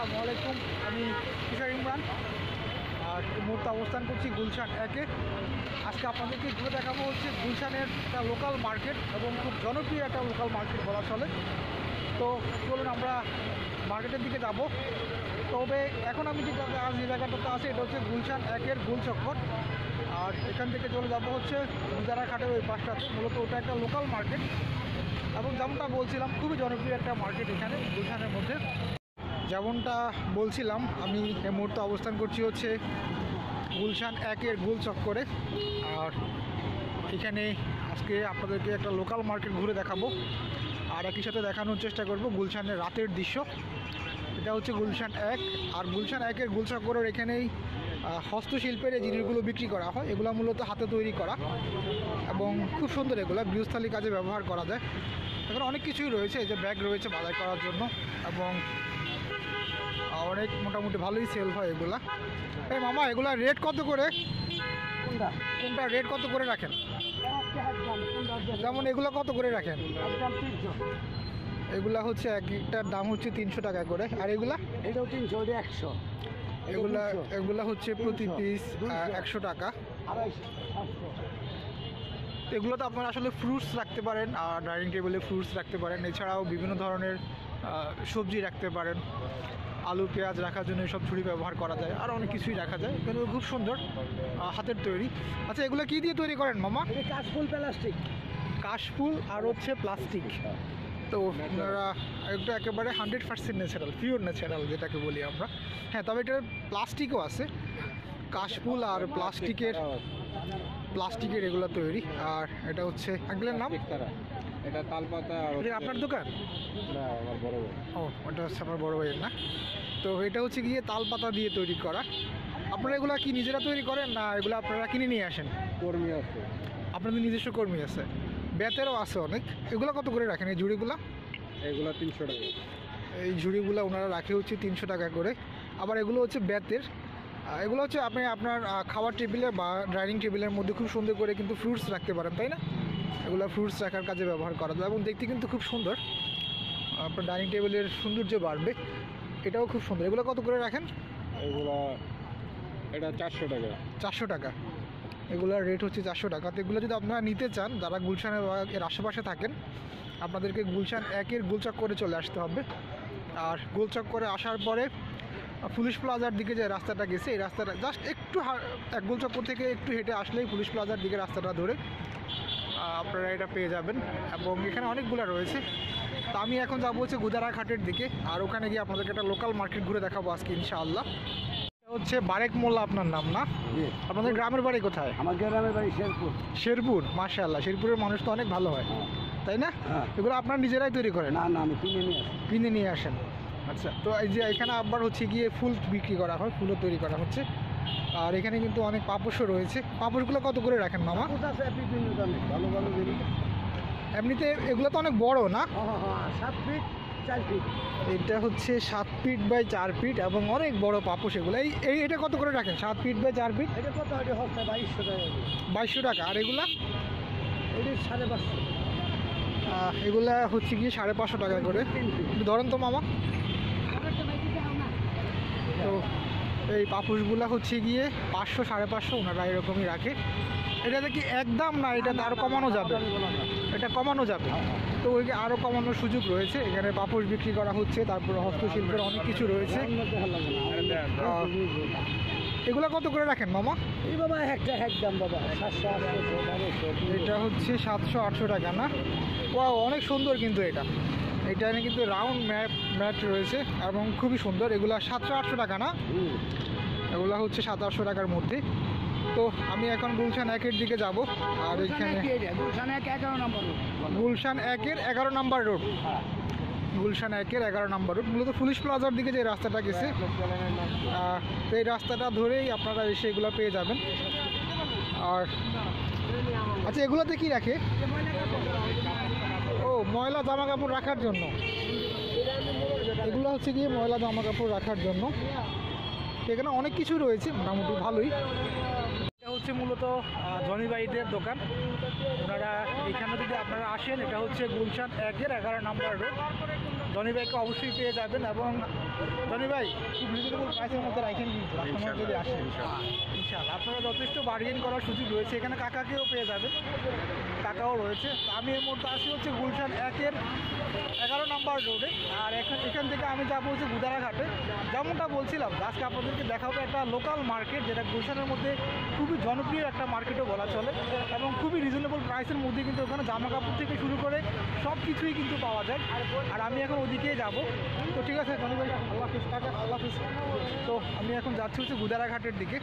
আসসালামু আলাইকুম। আমি কিশোর ইমরান আর এই মুহূর্তে অবস্থান করছি গুলশান একে। আজকে আপনাদেরকে ঘুরে দেখাবো হচ্ছে গুলশানের একটা লোকাল মার্কেট এবং খুব জনপ্রিয় একটা লোকাল মার্কেট বলা চলে। তো চলুন আমরা মার্কেটের দিকে যাব। তবে এখন আমি যে জায়গাটাতে আছি এটা হচ্ছে গুলশান একের গুল চক্কর। আর এখান থেকে চলে যাব হচ্ছে গুজারাঘাটের ওই পাশটাতে। মূলত ওটা একটা লোকাল মার্কেট এবং যেমনটা বলছিলাম খুবই জনপ্রিয় একটা মার্কেট এখানে গুলশানের মধ্যে। যেমনটা বলছিলাম আমি এই মুহূর্তে অবস্থান করছি হচ্ছে গুলশান একের গুল চক্করে। আর এখানে আজকে আপনাদেরকে একটা লোকাল মার্কেট ঘুরে দেখাবো আর একই সাথে দেখানোর চেষ্টা করব গুলশানের রাতের দৃশ্য। এটা হচ্ছে গুলশান এক। আর গুলশান একের গুল চক্করের এখানেই হস্তশিল্পের এই জিনিসগুলো বিক্রি করা হয়। এগুলো মূলত হাতে তৈরি করা এবং খুব সুন্দর, এগুলো গৃহস্থালী কাজে ব্যবহার করা যায়। এখানে অনেক কিছুই রয়েছে, এই যে ব্যাগ রয়েছে বাজার করার জন্য এবং অনেক মোটামুটি ভালোই সেল হয় এগুলা। এই মামা এগুলা রেট কত করে? কোনটা রেট কত করে রাখেন? যেমন এগুলো কত করে রাখেন? এগুলা হচ্ছে এক একটার দাম হচ্ছে 300 টাকা করে। আর এগুলা? এটাও 300, 100। এগুলা হচ্ছে প্রতি পিস 100 টাকা। এগুলো তো আপনারা আসলে ফ্রুটস রাখতে পারেন, আর ডাইনিং টেবিলে ফ্রুটস রাখতে পারেন। এছাড়াও বিভিন্ন ধরনের সবজি রাখতে পারেন, আলু পেঁয়াজ রাখার জন্য সব ছুরি ব্যবহার করা যায়, আর অনেক কিছুই রাখা যায়। এগুলো খুব সুন্দর হাতের তৈরি। আচ্ছা এগুলো কী দিয়ে তৈরি করেন মামা? কাশফুল প্লাস্টিক। কাশফুল আর হচ্ছে প্লাস্টিক। তো আপনারা একটু একেবারে 100% ন্যাচারাল, পিওর ন্যাচারাল যেটাকে বলি আমরা। হ্যাঁ, তবে এটার প্লাস্টিকও আছে, কাশফুল আর প্লাস্টিকের এগুলো তৈরি। আর এটা হচ্ছে আঙ্কেলের নাম? এটা তালপাতা। এটা আপনার দোকান? না, আমার বড় ভাই। ও, ওটা হচ্ছে আমার বড় ভাইয়ের না? তো এটা হচ্ছে গিয়ে তালপাতা দিয়ে তৈরি করা। আপনারা এগুলো কি নিজেরা তৈরি করেন না এগুলো আপনারা কিনে নিয়ে আসেন? কর্মী আছে, আপনাদের নিজস্ব কর্মী আছে, বেতেরও আছে অনেক। এগুলো কত করে রাখেন এই ঝুড়িগুলো? এগুলো 300 টাকা। এই ঝুড়িগুলো ওনারা রাখে হচ্ছে 300 টাকা করে। আবার এগুলো হচ্ছে বেতের। এগুলো হচ্ছে আপনি আপনার খাওয়ার টেবিলে বা ডাইনিং টেবিলের মধ্যে খুব সুন্দর করে কিন্তু ফ্রুটস রাখতে পারেন, তাই না? এগুলো ফ্রুটস রাখার কাজে ব্যবহার করা যায় এবং দেখতে কিন্তু খুব সুন্দর, আপনার ডাইনিং টেবিলের সৌন্দর্য বাড়বে। এটাও খুব সুন্দর। এগুলো কত করে রাখেন? এটা 400 টাকা। 400 টাকা। এগুলোর রেট হচ্ছে 400 টাকা। তো এগুলো যদি আপনারা নিতে চান, যারা গুলশানের এর আশেপাশে থাকেন, আপনাদেরকে গুলশান একের গোলচক্করে চলে আসতে হবে। আর গোলচক্করে আসার পরে পুলিশ প্লাজার দিকে যে রাস্তাটা গেছে, এই রাস্তাটা জাস্ট একটু এক গোলচক্কর থেকে একটু হেঁটে আসলেই পুলিশ প্লাজার দিকে রাস্তাটা ধরে আপনারা এটা পেয়ে যাবেন। এবং এখানে অনেকগুলো রয়েছে। তো আমি এখন যাবো হচ্ছে গুজারাঘাটের দিকে, আর ওখানে গিয়ে আপনাদেরকে একটা লোকাল মার্কেট ঘুরে দেখাবো আজকে ইনশাআল্লাহ। হচ্ছে বারেক মোল্লা আপনার নাম না? আপনাদের গ্রামের বাড়ি কোথায়? আমার গ্রামের বাড়ি শেরপুর। শেরপুর, মাশাআল্লাহ। শেরপুরের মানুষ তো অনেক ভালো হয়, তাই না? এগুলো আপনারা নিজেরাই তৈরি করেন? না না, আমি কিনে নিয়ে আসেন। আচ্ছা, তো এই যে এখানে আবার হচ্ছে গিয়ে ফুল বিক্রি করা হয়, ফুলও তৈরি করা হচ্ছে। আর এখানে কিন্তু অনেক পাপোশও রয়েছে। পাপোশগুলো কত করে রাখেন মামা? ভালো ভালো। এমনিতে এগুলো তো অনেক বড় না? 7 ফিট 4 ফিট। এটা হচ্ছে 7 ফিট বাই 4 ফিট এবং অনেক বড় পাপোশ এগুলো। এটা কত করে রাখেন? 7 ফিট বাই 4 ফিট? এটা কত? এটা হচ্ছে 2200 টাকা। 2200 টাকা। আর এগুলা? এটা 550। এগুলা হচ্ছে গিয়ে 550 টাকা করে। ধরেন তো মামা। তো এই পাপোশগুলা হচ্ছে গিয়ে 500 550 ওনারা এরকমই রাখে। এটাতে কি একদম না? এটা আরও কমানো যাবে? এটা কমানো যাবে। তো ওই আরও কমানোর সুযোগ রয়েছে। এখানে পাপোশ বিক্রি করা হচ্ছে, তারপরে হস্তশিল্পের অনেক কিছু রয়েছে। এগুলো কত করে রাখেন মামা? এই বাবা একটা একদম বাবা 700 800। এটা হচ্ছে 700 800 টাকা না? ওয়াও, অনেক সুন্দর কিন্তু এটা কিন্তু রাউন্ড ম্যাট রয়েছে এবং খুবই সুন্দর। এগুলা 700 800 টাকা না? এগুলা হচ্ছে 700 টাকার মধ্যে। তো আমি এখন গুলশান একের দিকে যাব। আর এখানে গুলশান 11 নম্বর রোড। গুলশান একের 11 নম্বর রোড। গুলশান একের 11 নম্বর রোড, মূলত পুলিশ প্লাজার দিকে যে রাস্তাটা গেছে, এই রাস্তাটা ধরেই আপনারা এসে এগুলো পেয়ে যাবেন। আর আচ্ছা, এগুলোতে কি রাখে? ও, ময়লা জামা কাপড় রাখার জন্য। এগুলো হচ্ছে গিয়ে ময়লা জামা কাপড় রাখার জন্য। এখানে অনেক কিছু রয়েছে, মোটামুটি ভালোই। এটা হচ্ছে মূলত জনি ভাইদের দোকান। ওনারা এখানে যদি আপনারা আসেন, এটা হচ্ছে গুলশান একের 11 নম্বর রোড। জনি ভাইকে অবশ্যই পেয়ে যাবেন এবং জনি রনি ভাই খুব রিজনেবল প্রাইসের মধ্যে রাখেন কিন্তু কাস্টমার যদি আসে ইনশাআল্লাহ আপনারা যথেষ্ট বার্গেন করার সুযোগ রয়েছে। এখানে কাকাকেও পেয়ে যাবেন, কাকাও রয়েছে। তো আমি এর মধ্যে আসি হচ্ছে গুলশান 1-এর 11 নম্বর রোডে। আর এখান থেকে আমি যাবো হচ্ছে গুদারাঘাটে। যেমনটা বলছিলাম আজকে আপনাদেরকে দেখাবো একটা লোকাল মার্কেট, যেটা গুলশানের মধ্যে খুবই জনপ্রিয় একটা মার্কেটও বলা চলে এবং খুবই রিজনেবল প্রাইসের মধ্যে কিন্তু ওখানে জামা কাপড় থেকে শুরু করে সব কিছুই কিন্তু পাওয়া যায়। আর আমি এখন ওদিকেই যাব। তো ঠিক আছে রনি ভাই, আল্লাহ হাফিজ কাকা, আল্লাহ হাফিজ। তো আমি এখন যাচ্ছি হচ্ছে গুদারাঘাটের দিকে।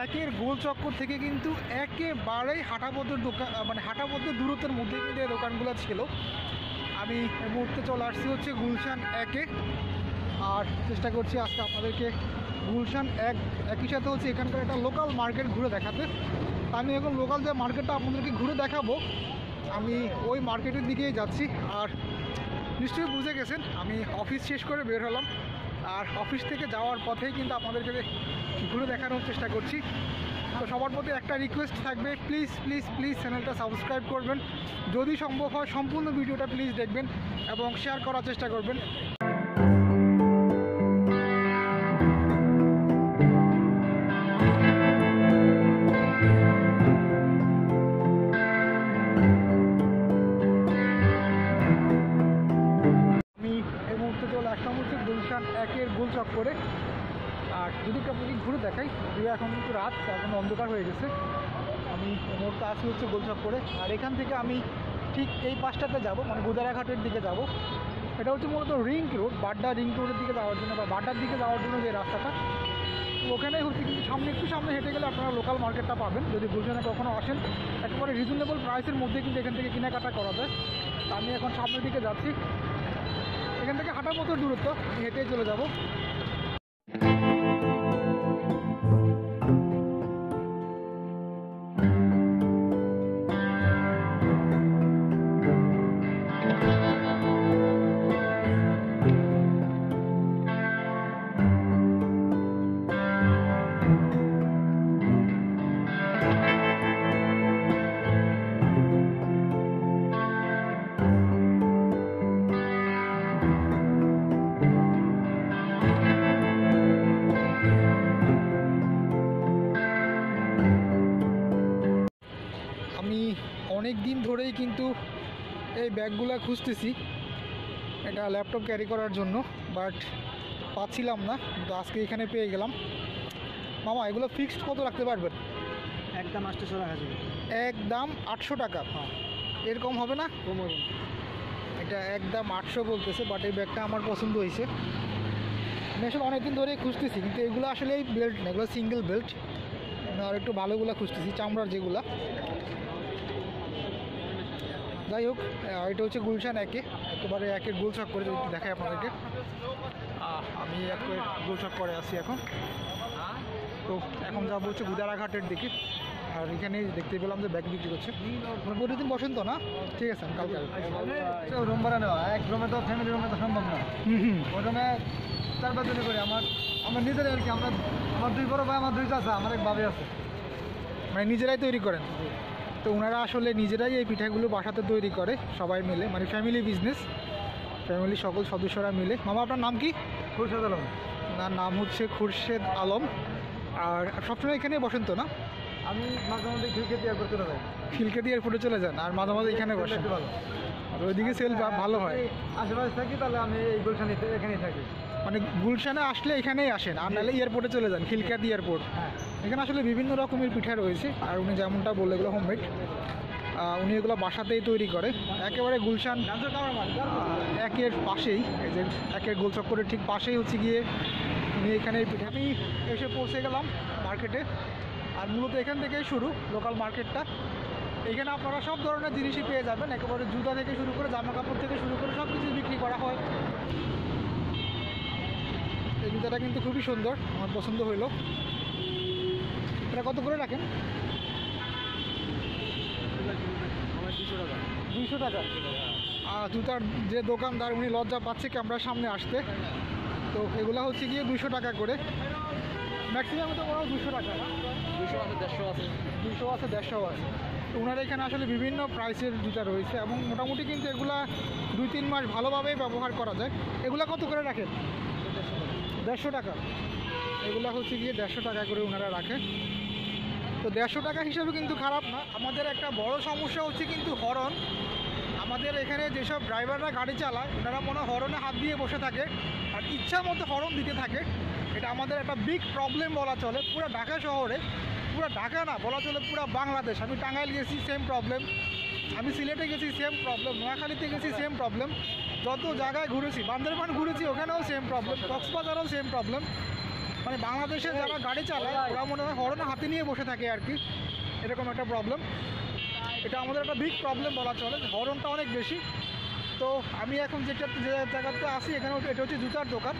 একের গোল চক্কর থেকে কিন্তু একেবারেই হাঁটাবদ্ধ দোকান, মানে হাঁটাবদ্ধ দূরত্বের মধ্যে কিন্তু এই দোকানগুলো ছিল। আমি এই মুহূর্তে চলে আসছি হচ্ছে গুলশান 1-এ। আর চেষ্টা করছি আজকে আপনাদেরকে গুলশান একই সাথে হচ্ছে এখানকার একটা লোকাল মার্কেট ঘুরে দেখাতে। আমি এখন লোকাল যে মার্কেটটা আপনাদেরকে ঘুরে দেখাবো, আমি ওই মার্কেটের দিকেই যাচ্ছি। আর নিশ্চয়ই বুঝে গেছেন আমি অফিস শেষ করে বের হলাম, আর অফিস থেকে যাওয়ার পথেই কিন্তু আপনাদেরকে ঘুরে দেখানোর চেষ্টা করছি। তো সবার প্রতি একটা রিকোয়েস্ট থাকবে, প্লিজ প্লিজ প্লিজ চ্যানেলটা সাবস্ক্রাইব করবেন, যদি সম্ভব হয় সম্পূর্ণ ভিডিওটা প্লিজ দেখবেন এবং শেয়ার করার চেষ্টা করবেন। আমি এই মুহূর্তে চলে আসলাম হচ্ছে গুলশান 1-এর গোল চক্করে। আর যদি আপনাকে ঘুরে দেখাই, যদিও এখন কিন্তু রাত, এখন অন্ধকার হয়ে গেছে। আমি এই মুহূর্তে আসি হচ্ছে গোল চক্করে। আর এখান থেকে আমি ঠিক এই পাশটাতে যাব, মানে গুদারাঘাটের দিকে যাব। এটা হচ্ছে মূলত রিং রোড, বাড্ডা রিং রোডের দিকে যাওয়ার জন্য বা বাড্ডার দিকে যাওয়ার জন্য যে রাস্তাটা, তো ওখানেই হচ্ছে কিন্তু সামনে একটু সামনে হেঁটে গেলে আপনারা লোকাল মার্কেটটা পাবেন। যদি গুলশানে কখনো আসেন, একেবারে রিজনেবল প্রাইসের মধ্যে কিন্তু এখান থেকে কেনাকাটা করা যায়। তো আমি এখন সামনের দিকে যাচ্ছি, এখান থেকে হাঁটার মতো দূরত্ব, আমি হেঁটেই চলে যাব। আমি অনেক দিন ধরেই কিন্তু এই ব্যাগগুলো খুঁজতেছি, এটা ল্যাপটপ ক্যারি করার জন্য, বাট পাচ্ছিলাম না। কিন্তু আজকে এখানে পেয়ে গেলাম। মামা এগুলো ফিক্সড কত রাখতে পারবেন? একদম 800 রাখা যাবে। একদম 800 টাকা? হ্যাঁ, এরকম হবে না? কম হবে। এটা একদম 800 বলতেছে, বাট এই ব্যাগটা আমার পছন্দ হয়েছে। আমি আসলে অনেকদিন ধরেই খুঁজতেছি, কিন্তু এগুলো আসলে এই বেল্ট না, এগুলো সিঙ্গেল বেল্ট। আমি আর একটু ভালোগুলো খুঁজতেছি, চামড়ার যেগুলা। যাই হোক, এটা হচ্ছে গুলশান 1-এ, একেবারে 1-এর গোল চক্করে যদি দেখাই আপনাদেরকে। আমি একের গোল চক্করে আছি এখন। তো এখন যাবো হচ্ছে গুদারাঘাটের দিকে। আর এখানে দেখতে পেলাম যে ব্যাগ বিক্রি করছে। মানে প্রতিদিন বসেন তো না? ঠিক আছে, আমি কালকে আসবো। রুম ভাড়া নেওয়া, এক রুমে তো ফ্যামিলি রুমে তো সম্ভব না। ওই রুমে 4-5 জনে করি। আমার নিজের আর কি, আমার 2 বড় ভাই, আমার 2 চাচা, আমার এক ভাবি আছে। মানে নিজেরাই তৈরি করেন? তো ওনারা আসলে নিজেরাই এই পিঠাগুলো বাসাতে তৈরি করে, সবাই মিলে, মানে ফ্যামিলি বিজনেস, ফ্যামিলি সকল সদস্যরা মিলে। মামা আপনার নাম কি? খুরশেদ আলম। ওনার নাম হচ্ছে খুরশেদ আলম। আর সবসময় এখানেই বসেন তো না? আমি মাঝে মধ্যে খিলকেতি এয়ারপোর্ট চলে যাই। খিলকেতি এয়ারপোর্টে চলে যান আর মাঝে মাঝে এখানে বসেন? ভালো। আর ওইদিকে সেল ভালো হয়। আশেপাশে থাকি, তাহলে আমি এই গুলশানিতে এখানেই থাকি। মানে গুলশানে আসলে এখানেই আসেন, আর নাহলে এয়ারপোর্টে চলে যান, খিলকাতি এয়ারপোর্ট। হ্যাঁ, এখানে আসলে বিভিন্ন রকমের পিঠা রয়েছে। আর উনি যেমনটা বললো এগুলো হোমমেড, উনি এগুলো বাসাতেই তৈরি করে। একেবারে গুলশান 1-এর পাশেই, এই যে 1-এর গোল চক্করের ঠিক পাশেই হচ্ছে গিয়ে উনি এখানে পিঠা। আমি এসে পৌঁছে গেলাম মার্কেটে। আর মূলত এখান থেকেই শুরু লোকাল মার্কেটটা। এখানে আপনারা সব ধরনের জিনিসই পেয়ে যাবেন, একেবারে জুতা থেকে শুরু করে জামা কাপড় থেকে শুরু করে সব কিছু বিক্রি করা হয়। এই জুতাটা কিন্তু খুবই সুন্দর, আমার পছন্দ হইলো। এটা কত করে রাখেন? 200 টাকা। জুতার যে দোকানদার উনি লজ্জা পাচ্ছে ক্যামেরার সামনে আসতে। তো এগুলো হচ্ছে গিয়ে 200 টাকা করে, ম্যাক্সিমাম তো বড় 200 টাকা না, 200 আছে, 150 আছে, 200 আছে, 150 আছে। তো ওনার এখানে আসলে বিভিন্ন প্রাইসের জুতা রয়েছে এবং মোটামুটি কিন্তু এগুলা 2-3 মাস ভালোভাবেই ব্যবহার করা যায়। এগুলা কত করে রাখেন? 150 টাকা। এগুলা হচ্ছে গিয়ে 150 টাকা করে ওনারা রাখে। তো 150 টাকা হিসাবে কিন্তু খারাপ না। আমাদের একটা বড় সমস্যা হচ্ছে কিন্তু হর্ন। আমাদের এখানে যেসব ড্রাইভাররা গাড়ি চালায় ওনারা মনে হয় হর্নে হাত দিয়ে বসে থাকে আর ইচ্ছা মতো হর্ন দিতে থাকে। এটা আমাদের একটা বিগ প্রবলেম বলা চলে পুরো ঢাকা শহরে, পুরো ঢাকা না বলা চলে পুরো বাংলাদেশ। আমি টাঙ্গাইল গেছি সেম প্রবলেম, আমি সিলেটে গেছি সেম প্রবলেম, নোয়াখালীতে গেছি সেম প্রবলেম, যত জায়গায় ঘুরেছি, বান্দরবান ঘুরেছি ওখানেও সেম প্রবলেম, কক্সবাজারেও সেম প্রবলেম। মানে বাংলাদেশে যারা গাড়ি চালায় ওরা মনে হয় হর্নে হাতে নিয়ে বসে থাকে আর কি, এরকম একটা প্রবলেম। এটা আমাদের একটা বিগ প্রবলেম বলা চলে, হর্নটা অনেক বেশি। তো আমি এখন যে জায়গাতে আসি এখানে এটা হচ্ছে জুতার দোকান।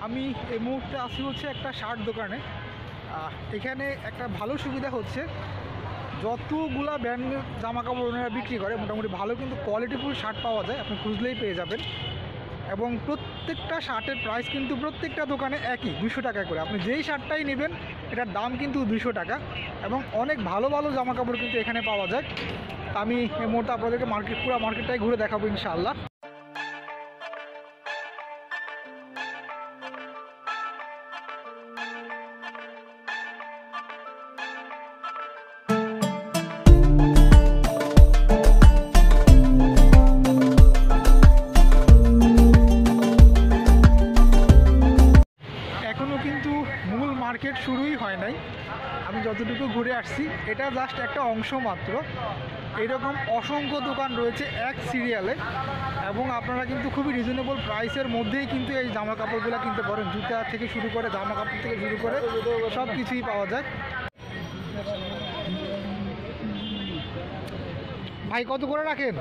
আমি এই মুহূর্তে আসি হচ্ছে একটা শার্ট দোকানে। এখানে একটা ভালো সুবিধা হচ্ছে যতগুলা ব্র্যান্ডের জামা কাপড় ওনারা বিক্রি করে মোটামুটি ভালো কিন্তু কোয়ালিটিফুল শার্ট পাওয়া যায়, আপনি খুঁজলেই পেয়ে যাবেন। এবং প্রত্যেকটা শার্টের প্রাইস কিন্তু প্রত্যেকটা দোকানে একই, 200 টাকা করে। আপনি যেই শার্টটাই নেবেন এটার দাম কিন্তু 200 টাকা এবং অনেক ভালো ভালো জামা কাপড় কিন্তু এখানে পাওয়া যায়। আমি এই মুহূর্তে আপনাদেরকে পুরো মার্কেটটাই ঘুরে দেখাবো ইনশাআল্লাহ। মার্কেট শুরুই হয় নাই, আমি যতটুকু ঘুরে আসছি এটা জাস্ট একটা অংশ মাত্র। এরকম অসংখ্য দোকান রয়েছে এক সিরিয়ালে এবং আপনারা কিন্তু খুবই রিজনেবল প্রাইসের মধ্যেই কিন্তু এই জামা কাপড়গুলো কিনতে পারেন। জুতা থেকে শুরু করে জামা কাপড় থেকে শুরু করে সব কিছুই পাওয়া যায়। ভাই কত করে রাখেন?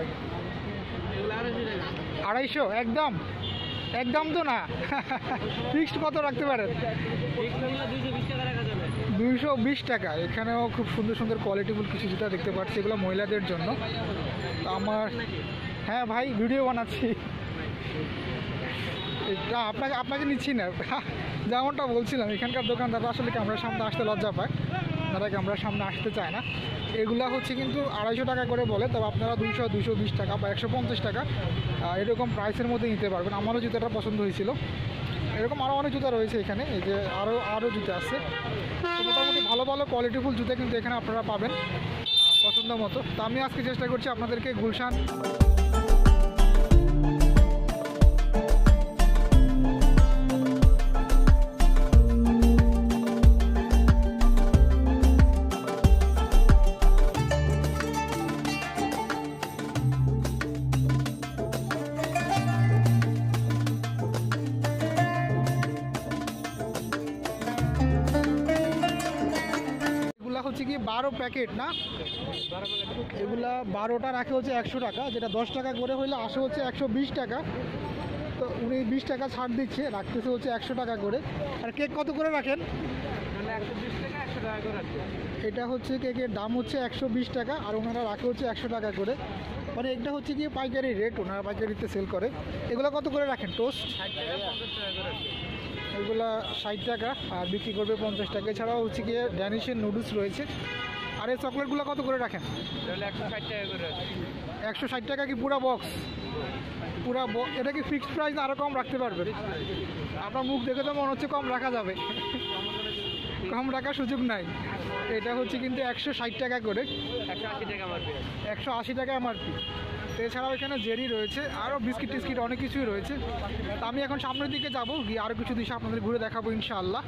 250? একদম একদম তো না, ফিক্সড কত রাখতে পারেন? 220 টাকা। এখানেও খুব সুন্দর সুন্দর কোয়ালিটিফুল কিছু জুতা দেখতে পাচ্ছি, এগুলো মহিলাদের জন্য। তো আমার, হ্যাঁ ভাই ভিডিও বানাচ্ছি, এটা আপনাকে নিচ্ছি না। যেমনটা বলছিলাম এখানকার দোকানদাররা আসলে ক্যামেরার সামনে আসতে লজ্জা পায়, তারা ক্যামেরার সামনে আসতে চায় না। এগুলা হচ্ছে কিন্তু 250 টাকা করে বলে, তবে আপনারা 200, 220 টাকা বা 150 টাকা এরকম প্রাইসের মধ্যে নিতে পারবেন। আমারও জুতাটা পছন্দ হয়েছিল। এরকম আরও অনেক জুতা রয়েছে এখানে, এই যে আরও জুতা আছে। তো মোটামুটি ভালো ভালো কোয়ালিটিফুল জুতা কিন্তু এখানে আপনারা পাবেন পছন্দ মতো। তো আমি আজকে চেষ্টা করছি আপনাদেরকে গুলশান হচ্ছে কি 12 প্যাকেট না, এগুলা 12টা রাখে হচ্ছে 100 টাকা, যেটা 10 টাকা করে হইলে আসে হচ্ছে 120 টাকা। তো উনি 20 টাকা ছাড় দিচ্ছে, রাখতেছে হচ্ছে 100 টাকা করে। আর কেক কত করে রাখেন? 120 টাকা, 100 টাকা করে রাখছে। এটা হচ্ছে কেকের দাম হচ্ছে 120 টাকা আর ওনারা রাখে হচ্ছে 100 টাকা করে। মানে এটা হচ্ছে গিয়ে পাইকারি রেট, ওনারা পাইকারিতে সেল করে। এগুলো কত করে রাখেন? টোস্ট 60 টাকা, 50 টাকা করে রাখছে। এগুলা 60 টাকা আর বিক্রি করবে 50 টাকা। এছাড়াও হচ্ছে গিয়ে ড্যানিশের নুডলস রয়েছে। আর এই চকলেটগুলো কত করে রাখেন? 160 টাকা করে রাখছে। 160 টাকা কি পুরা বক্স? পুরা এটা কি ফিক্সড প্রাইস আরও কম রাখতে পারবেন? আপনার মুখ দেখে তো মনে হচ্ছে কম রাখা যাবে, কম রাখার সুযোগ নাই। এটা হচ্ছে কিন্তু 160 টাকা করে, 180 টাকা এমআরপি। 180 টাকা এমআরপি। এছাড়াও এখানে জেরি রয়েছে, আরও বিস্কিট টিস্কিট অনেক কিছুই রয়েছে। তা আমি এখন সামনের দিকে যাব, গিয়ে আরও কিছু দিশা আপনাদের ঘুরে দেখাবো ইনশাআল্লাহ।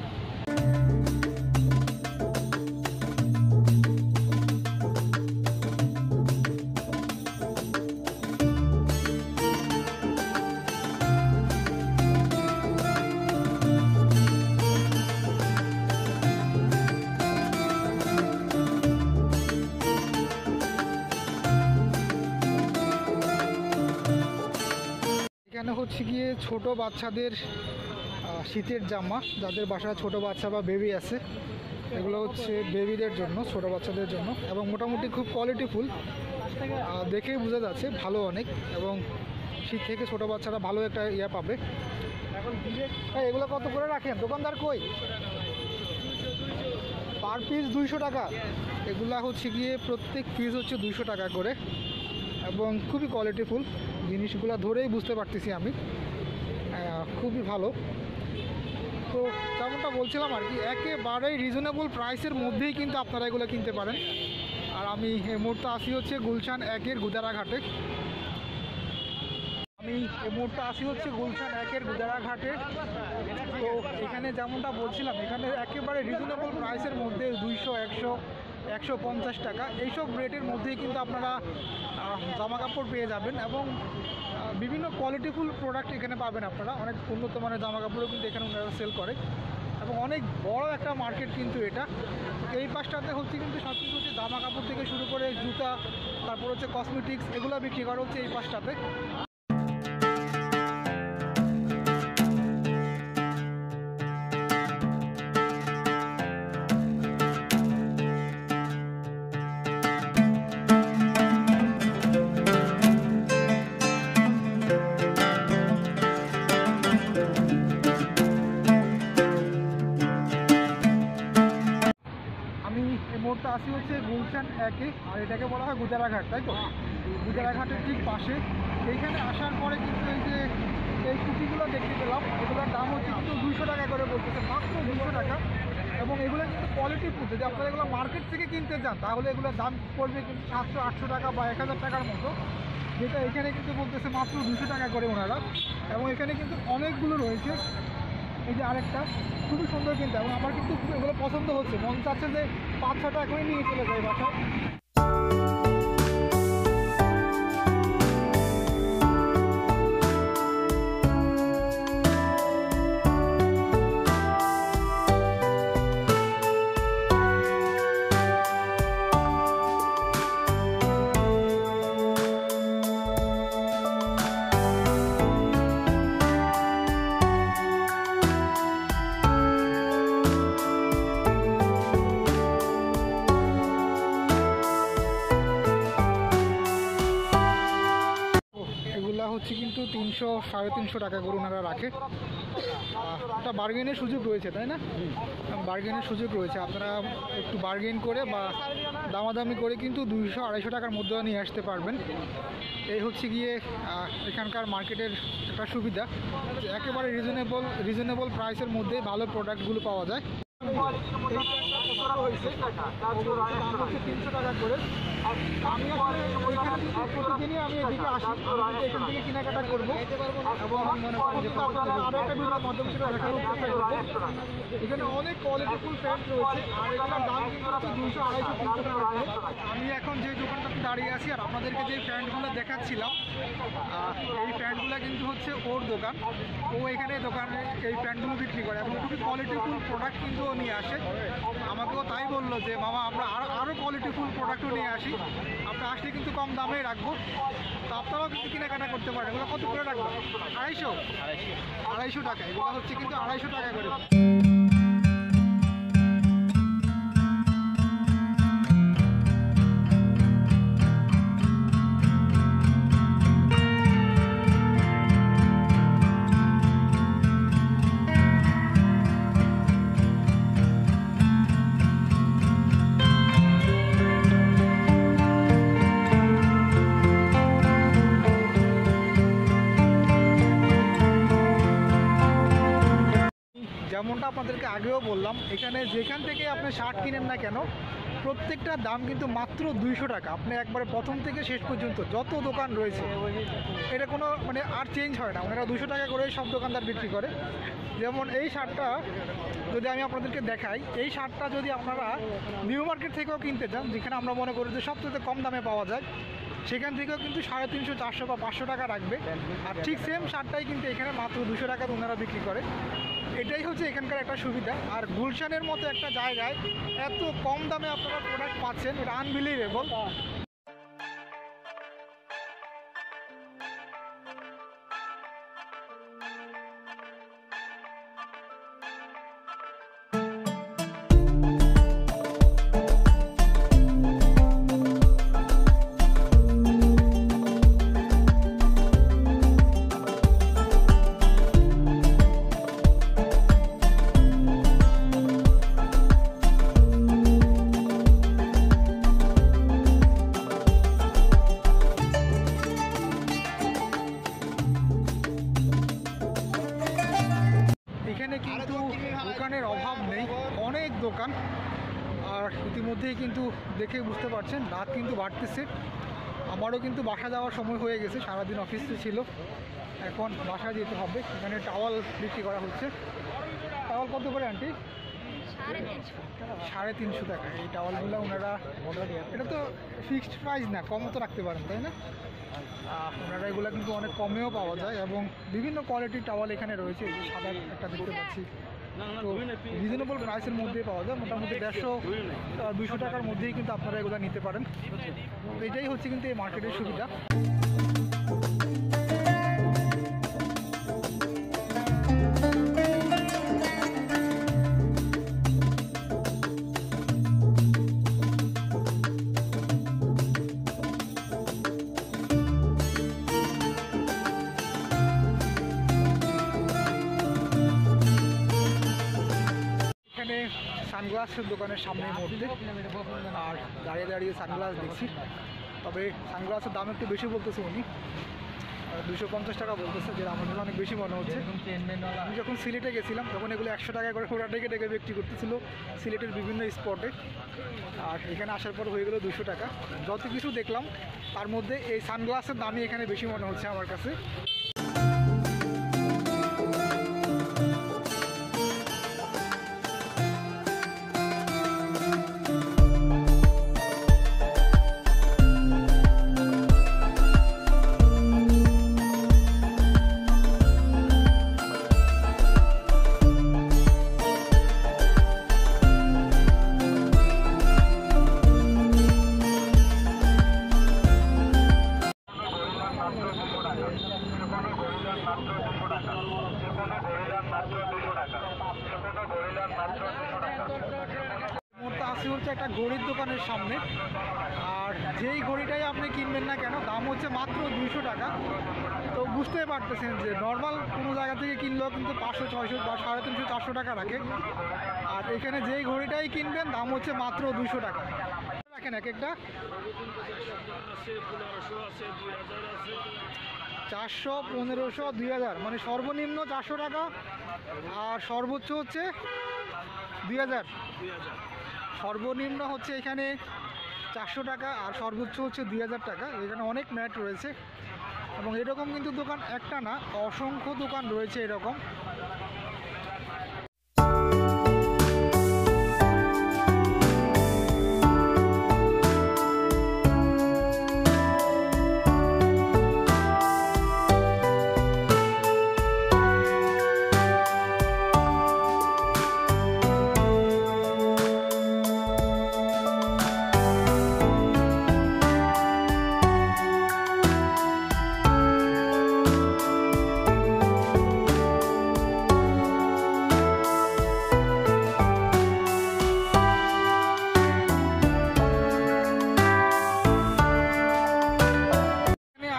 হচ্ছে গিয়ে ছোট বাচ্চাদের শীতের জামা, যাদের বাসায় ছোট বাচ্চা বা বেবি আছে এগুলো হচ্ছে বেবিদের জন্য, ছোট বাচ্চাদের জন্য, এবং মোটামুটি খুব কোয়ালিটিফুল, দেখেই বোঝা যাচ্ছে ভালো অনেক, এবং শীত থেকে ছোট বাচ্চারা ভালো একটা ইয়ে পাবে। এখন এগুলো কত করে রাখেন দোকানদার? কই পার পিস 200 টাকা। এগুলা হচ্ছে গিয়ে প্রত্যেক পিস হচ্ছে 200 টাকা করে, এবং খুবই কোয়ালিটিফুল জিনিসগুলো ধরেই বুঝতে পারতেছি আমি, খুবই ভালো। তো যেমনটা বলছিলাম আর কি, একেবারেই রিজনেবল প্রাইসের মধ্যেই কিন্তু আপনারা এগুলো কিনতে পারেন। আর আমি এই মুহূর্তে আসি হচ্ছে গুলশান 1-এর গুদারাঘাটে। গুলশান 1-এর গুদারাঘাটে। তো এখানে যেমনটা বলছিলাম, এখানে একেবারে রিজনেবল প্রাইসের মধ্যে 200, 100, 150 টাকা এইসব রেটের মধ্যেই কিন্তু আপনারা জামা কাপড় পেয়ে যাবেন, এবং বিভিন্ন কোয়ালিটিফুল প্রোডাক্ট এখানে পাবেন আপনারা। অনেক উন্নত মানের জামা কাপড়ও কিন্তু এখানে ওনারা সেল করে, এবং অনেক বড় একটা মার্কেট কিন্তু এটা। এই পাশটাতে হচ্ছে কিন্তু সব কিছু হচ্ছে জামা কাপড় থেকে শুরু করে জুতা, তারপর হচ্ছে কসমেটিক্স, এগুলো বিক্রি করা হচ্ছে এই পাশটাতে। এই মুহূর্তে আসি হচ্ছে গুলশান 1-এ, আর এটাকে বলা হয় গুদারাঘাট, তাই তো? গুদারাঘাটের ঠিক পাশে। এইখানে আসার পরে কিন্তু এই যে এই কুটিগুলো দেখতে পেলাম, এগুলোর দাম হচ্ছে কিন্তু 200 টাকা করে বলতেছে, মাত্র 200 টাকা। এবং এগুলো কিন্তু কোয়ালিটিফুল। যদি আপনারা এগুলো মার্কেট থেকে কিনতে যান তাহলে এগুলোর দাম পড়বে কিন্তু 700-800 টাকা বা 1000 টাকার মতো, যেটা এখানে কিন্তু বলতেছে মাত্র 200 টাকা করে ওনারা। এবং এখানে কিন্তু অনেকগুলো রয়েছে। এই যে আরেকটা খুবই সুন্দর কিন্তু, এবং আমার কিন্তু এগুলো পছন্দ হচ্ছে, মন চাচ্ছে যে 5-6 টাকা করে নিয়ে চলে যায় বাসায়। হচ্ছে কিন্তু 300-350 টাকা করে ওনারা রাখে। একটা বার্গেনের সুযোগ রয়েছে, তাই না? বার্গেনের সুযোগ রয়েছে, আপনারা একটু বার্গেন করে বা দামাদামি করে কিন্তু 200-250 টাকার মধ্যে নিয়ে আসতে পারবেন। এই হচ্ছে গিয়ে এখানকার মার্কেটের একটা সুবিধা, যে একেবারে রিজনেবল প্রাইসের মধ্যে ভালো প্রোডাক্টগুলো পাওয়া যায়। হয়েছে দাম হচ্ছে 300 টাকা করে। আমি আসলে ওইখানে প্রতিদিনই আমি এদিকে আসি, এখান থেকে কেনাকাটা করবো, এবং মনে করেন যে আরও একটা ভিডিওর মাধ্যমে সেটা দেখানোর চেষ্টা করবো। এখানে অনেক কোয়ালিটিফুল প্যান্ট রয়েছে, আর এগুলোর দাম কিন্তু হচ্ছে 200-250-300 টাকা করে। আমি এখন যে দোকানটাতে দাঁড়িয়ে আছি আর আপনাদেরকে যে প্যান্টগুলো দেখাচ্ছিলাম, এই প্যান্টগুলো কিন্তু হচ্ছে ওর দোকান। ও এখানে দোকানে এই প্যান্টগুলো বিক্রি করে, এবং খুবই কোয়ালিটিফুল প্রোডাক্ট কিন্তু ও নিয়ে আসে। আমাকেও তাই বললো যে মামা আমরা আরও কোয়ালিটিফুল প্রোডাক্টও নিয়ে আসি, আপনি আসলে কিন্তু কম দামেই রাখবো। তো আপনারাও কিন্তু কেনাকাটা করতে পারেন। এগুলো কত করে রাখবো? 250 টাকা। এগুলো হচ্ছে কিন্তু 250 টাকা করে। যেমনটা আপনাদেরকে আগেও বললাম, এখানে যেখান থেকে আপনি শার্ট কিনেন না কেন, প্রত্যেকটার দাম কিন্তু মাত্র 200 টাকা। আপনি একবারে প্রথম থেকে শেষ পর্যন্ত যত দোকান রয়েছে এটা কোনো মানে আর চেঞ্জ হয় না, ওনারা 200 টাকা করে সব দোকানদার বিক্রি করে। যেমন এই শার্টটা যদি আমি আপনাদেরকে দেখাই, এই শার্টটা যদি আপনারা নিউ মার্কেট থেকেও কিনতে চান, যেখানে আমরা মনে করি যে সবচেয়ে কম দামে পাওয়া যায়, সেখান থেকেও কিন্তু 350, 400 বা 500 টাকা রাখবে। আর ঠিক সেম শার্টটাই কিন্তু এখানে মাত্র 200 টাকা ওনারা বিক্রি করে। এটাই হচ্ছে এখানকার একটা সুবিধা। আর গুলশানের মতো একটা জায়গায় এত কম দামে আপনারা প্রোডাক্ট পাচ্ছেন, এটা আনবিলিভেবল। দোকান। আর ইতিমধ্যেই কিন্তু দেখে বুঝতে পারছেন রাত কিন্তু বাড়তেছে। আমারও কিন্তু বাসা যাওয়ার সময় হয়ে গেছে, সারাদিন অফিসে ছিল, এখন বাসা যেতে হবে। এখানে টাওয়াল বিক্রি করা হচ্ছে। টাওয়াল কত করে আন্টি? 350 টাকা। এই টাওয়ালগুলো ওনারা, এটা তো ফিক্সড প্রাইস না, কমও তো রাখতে পারেন তাই না? ওনারা এগুলো কিন্তু অনেক কমেও পাওয়া যায় এবং বিভিন্ন কোয়ালিটির টাওয়াল এখানে রয়েছে। এই যে সাদা একটা দেখতে পাচ্ছি, তো রিজনেবল প্রাইসের মধ্যেই পাওয়া যায়, মোটামুটি 150-200 টাকার মধ্যেই কিন্তু আপনারা এগুলো নিতে পারেন। তো এটাই হচ্ছে কিন্তু এই মার্কেটের সুবিধা। এখানে সানগ্লাসের দোকানের সামনের মধ্যে আর দাঁড়িয়ে দাঁড়িয়ে সানগ্লাস দেখছি, তবে সানগ্লাসের দাম একটু বেশি বলতেছে উনি, 250 টাকা বলতেছে, যেটা আমার অনেক বেশি মনে হচ্ছে। আমি যখন সিলেটে গেছিলাম তখন এগুলো 100 টাকা করে ওরা ডেকে ডেকে বিক্রি করতেছিল সিলেটের বিভিন্ন স্পটে, আর এখানে আসার পর হয়ে গেল 200 টাকা। যত কিছু দেখলাম তার মধ্যে এই সানগ্লাসের দামই এখানে বেশি মনে হচ্ছে আমার কাছে। আসি হচ্ছে একটা ঘড়ির দোকানের সামনে, আর যেই ঘড়িটাই আপনি কিনবেন না কেন দাম হচ্ছে মাত্র 200 টাকা। তো বুঝতেই পারতেছেন যে নর্মাল কোনো জায়গা থেকে কিনলেও কিন্তু 500-600 বা 350-400 টাকা রাখে, আর এখানে যেই ঘড়িটাই কিনবেন দাম হচ্ছে মাত্র 200 টাকা। রাখেন এক একটা 400, 1500, 2000, মানে সর্বনিম্ন 400 টাকা আর সর্বোচ্চ হচ্ছে 2000। সর্বনিম্ন হচ্ছে এখানে 400 টাকা আর সর্বোচ্চ হচ্ছে 2000 টাকা। এখানে অনেক ম্যাট রয়েছে এবং এরকম কিন্তু দোকান একটা না, অসংখ্য দোকান রয়েছে এরকম।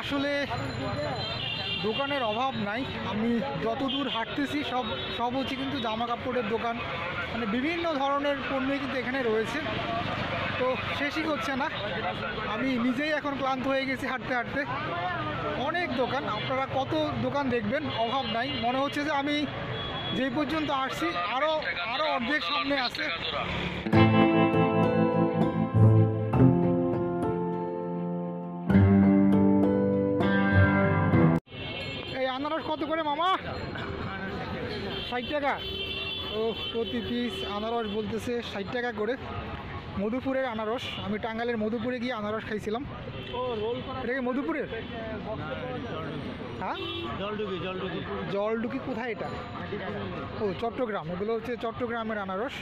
আসলে দোকানের অভাব নাই, আমি যতদূর হাঁটতেছি সব হচ্ছে কিন্তু জামা কাপড়ের দোকান, মানে বিভিন্ন ধরনের পণ্যই কিন্তু এখানে রয়েছে। তো শেষই হচ্ছে না, আমি নিজেই এখন ক্লান্ত হয়ে গেছি হাঁটতে হাঁটতে। অনেক দোকান, আপনারা কত দোকান দেখবেন, অভাব নাই। মনে হচ্ছে যে আমি যেই পর্যন্ত আসছি আরও অর্ধেক সামনে আছে। আনারস কত করে মামা? 60 টাকা। ও প্রতি পিস আনারস বলতেছে 60 টাকা করে। মধুপুরের আনারস, আমি টাঙ্গাইলের মধুপুরে গিয়ে আনারস খাইছিলাম। এটা কি মধুপুরের? হ্যাঁ, জলডুকি কোথায় এটা? ও চট্টগ্রাম, এগুলো হচ্ছে চট্টগ্রামের আনারস।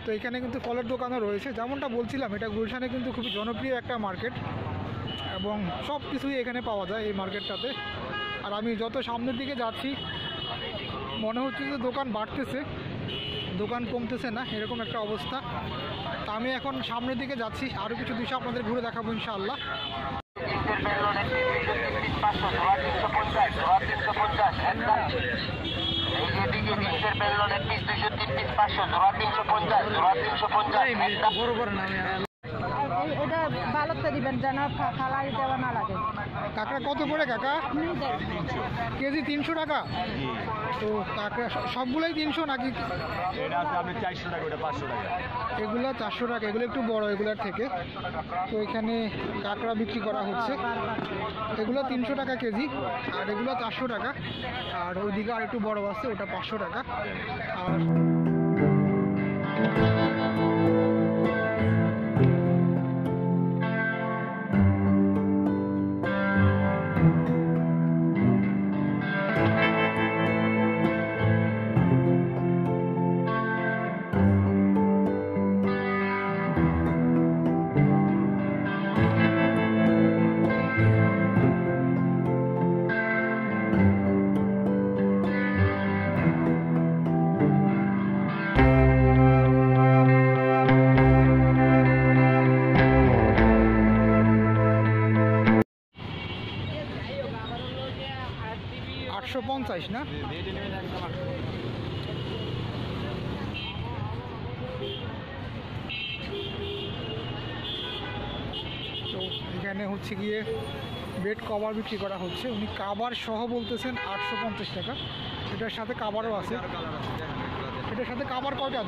তো এখানে কিন্তু ফলের দোকানও রয়েছে, যেমনটা বলছিলাম এটা গুলশানে কিন্তু খুবই জনপ্রিয় একটা মার্কেট এবং সব কিছুই এখানে পাওয়া যায় এই মার্কেটটাতে। আর আমি যত সামনের দিকে যাচ্ছি মনে হচ্ছে যে দোকান বাড়তেছে, দোকান কমতেছে না, এরকম একটা অবস্থা। তা আমি এখন সামনের দিকে যাচ্ছি, আরও কিছু দৃশ্য আপনাদের ঘুরে দেখাবো ইনশাআল্লাহ। এটা ভালোতে দিবেন যেন ফালাই দেওয়া না লাগে। কাঁকড়া কত করে কাকা? কেজি 300 টাকা। তো কাঁকড়া সবগুলোই 300 নাকি? এটা আছে আপনি 400 টাকা, ওটা 500 টাকা। এগুলো 400 টাকা, এগুলো একটু বড় এগুলোর থেকে। তো এখানে কাঁকড়া বিক্রি করা হচ্ছে, এগুলো 300 টাকা কেজি, আর এগুলো 400 টাকা। আর ওইদিকে আর একটু বড় আছে, ওটা 500 টাকা। আর $850 না? তো এখানে হচ্ছে গিয়ে বেড কভার বিক্রি করা হচ্ছে। উনি কাভার সহ বলতেছেন 850 টাকা। এটার সাথে কাভারও আছে। এটার সাথে কাভার কয়টা?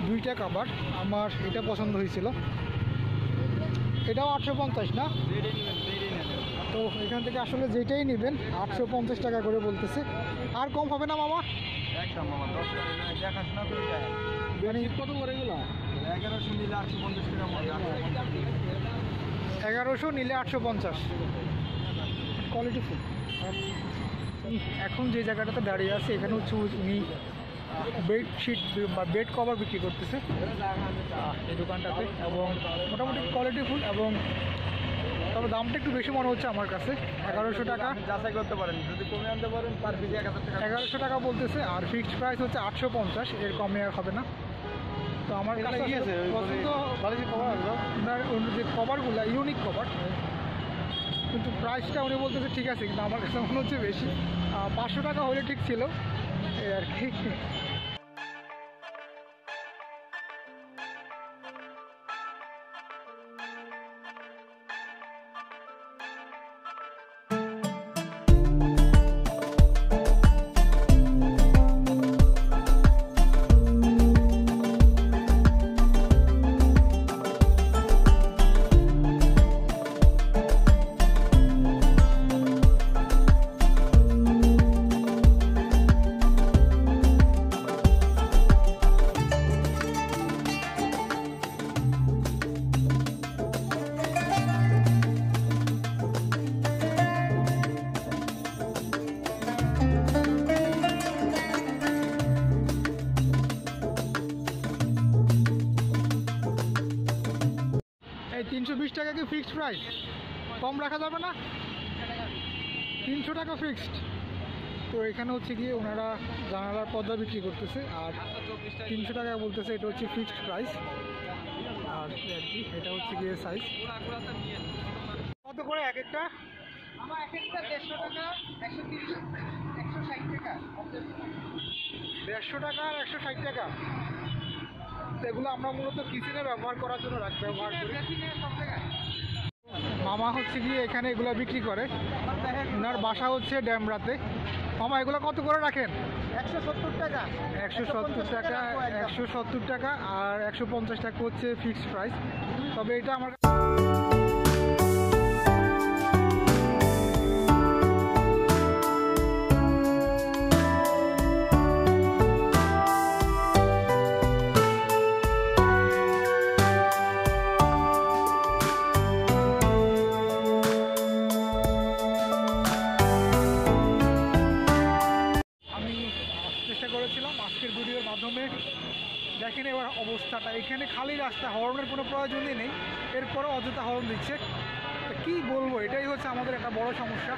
দুইটা কাভার। আমার এটা পছন্দ হয়েছিল। এটাও 850 না? তো এখান থেকে আসলে যেটাই নেবেন 850 টাকা করে বলতেছে। আর কম হবে না মামা? একদম মামা 10 টাকা দেখাশোনা করে যায়। মানে কত করে এগুলো? 1100 নিলে 850 টাকা মতো। 1100 নিলে 850। Quality full. এখন যে জায়গাটাতে দাঁড়িয়ে আছে এখানে হচ্ছে উনি বেডশিট বা বেড কভার বিক্রি করতেছে এই দোকানটাতে, এবং মোটামুটি কোয়ালিটি ফুল, এবং তবে দামটা একটু বেশি মনে হচ্ছে আমার কাছে। 1100 টাকা যাচাই করতে পারেন, যদি কমে আনতে পারেন পার পিস 1000 টাকা। 1100 টাকা বলতেছে, আর ফিক্সড প্রাইস হচ্ছে 850, এর কমে আর হবে না। তো আমার কাছে কি আছে পছন্দ আপনার যে কভারগুলো ইউনিক কভার, কিন্তু প্রাইসটা উনি বলতেছে ঠিক আছে, কিন্তু আমার কাছে মনে হচ্ছে বেশি। 500 টাকা হলে ঠিক ছিল এই আর কি। এই 320 টাকা কি ফিক্সড প্রাইস? কম রাখা যাবে না? 300 টাকা ফিক্সড। তো এখানে হচ্ছে গিয়ে ওনারা জানালার পর্দা বিক্রি করতেছে, আর 300 টাকা বলতেছে, এটা হচ্ছে ফিক্সড প্রাইস। আর এই আর কি, এটা হচ্ছে গিয়ে সাইজ। কত করে এক একটা? আমার এক একটা 150 টাকা, 130, 160 টাকা। 150 টাকা আর 160 টাকা। তো এগুলো আমরা মূলত কিচেনে ব্যবহার করার জন্য ব্যবহার করি। মামা হচ্ছে গিয়ে এখানে এগুলো বিক্রি করে, ওনার বাসা হচ্ছে ড্যামরাতে। মামা এগুলো কত করে রাখেন? 170 টাকা। 170 টাকা, 170 টাকা, আর 150 টাকা হচ্ছে ফিক্সড প্রাইস। তবে এটা আমার করেছিলাম আজকের ভিডিওর মাধ্যমে। দেখেন এবার অবস্থাটা, এখানে খালি রাস্তা, হর্নের কোনো প্রয়োজনই নেই, এরপরও অযথা হর্ন দিচ্ছে। কি বলবো, এটাই হচ্ছে আমাদের একটা বড় সমস্যা।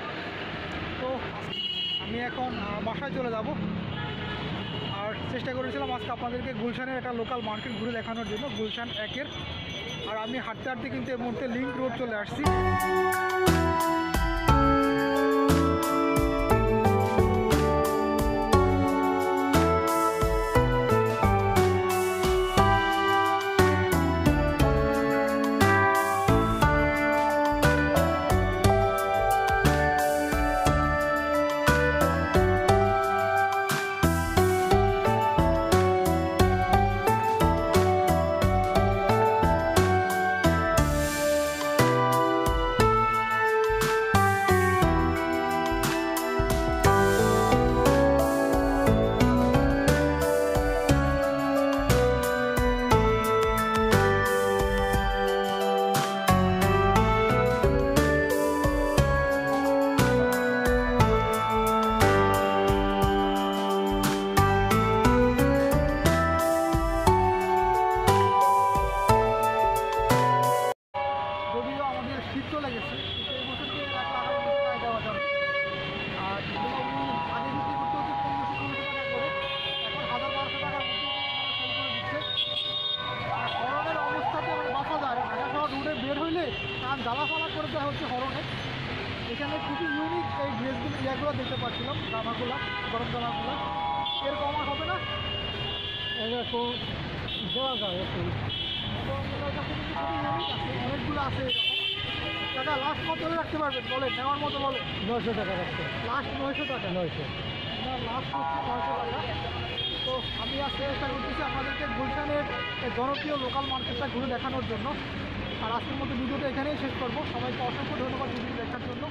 তো আমি এখন বাসায় চলে যাব। আর চেষ্টা করেছিলাম আজকে আপনাদেরকে গুলশানের একটা লোকাল মার্কেট ঘুরে দেখানোর জন্য, গুলশান 1-এর। আর আমি হাঁটতে হাঁটতে কিন্তু এই মুহূর্তে লিংক রোড চলে আসছি। ডালাফালা করে দেওয়া হচ্ছে হরণে। এখানে খুবই ইউনিক এই ড্রেসগুলো ইয়েগুলো দেখতে পাচ্ছিলাম, জামাগুলো, গরম জামাগুলো। এর কমা হবে না? এরকম দেওয়া যায় একটু। এবং এটার কাছে কিন্তু খুবই ইউনিক আছে, অনেকগুলো আছে এরকম। দাদা লাস্ট কত হলে রাখতে পারবেন বলেন, নেওয়ার মতো বলেন। 900 টাকা রাখতে। লাস্ট 900 টাকা। 900। আপনার লাস্ট হচ্ছে 900 টাকা। তো আমি আজকে চেষ্টা করতেছি আপনাদেরকে গুলশানের এই জনপ্রিয় লোকাল মার্কেটটা ঘুরে দেখানোর জন্য। আর আজকের মতো ভিডিওটা এখানেই শেষ করবো। সবাইকে অসংখ্য ধন্যবাদ ভিডিও দেখার জন্য।